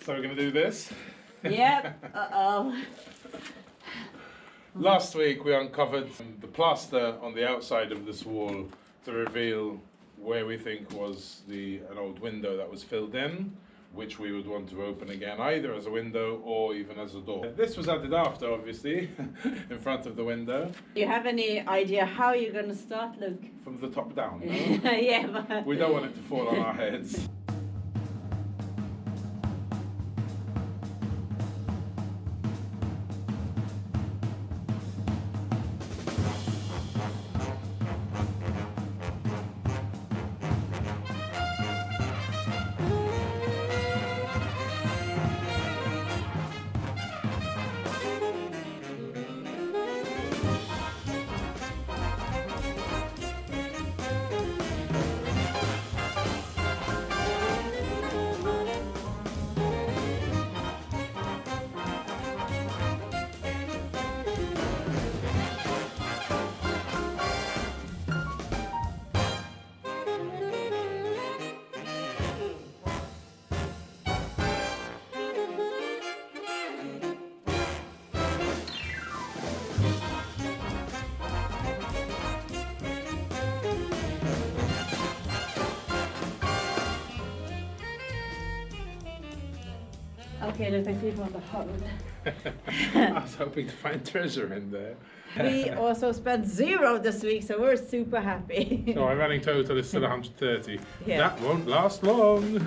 So we're going to do this. Yep. Uh-oh. Last week we uncovered the plaster on the outside of this wall to reveal where we think was an old window that was filled in, which we would want to open again, either as a window or even as a door. This was added after, obviously, in front of the window. Do you have any idea how you're going to start, Luke? From the top down, no? Yeah, but... We don't want it to fall on our heads. Okay, look, I see it on the hole. I was hoping to find treasure in there. We also spent 0 this week, so we're super happy. So our running total is still 130. Yeah. That won't last long.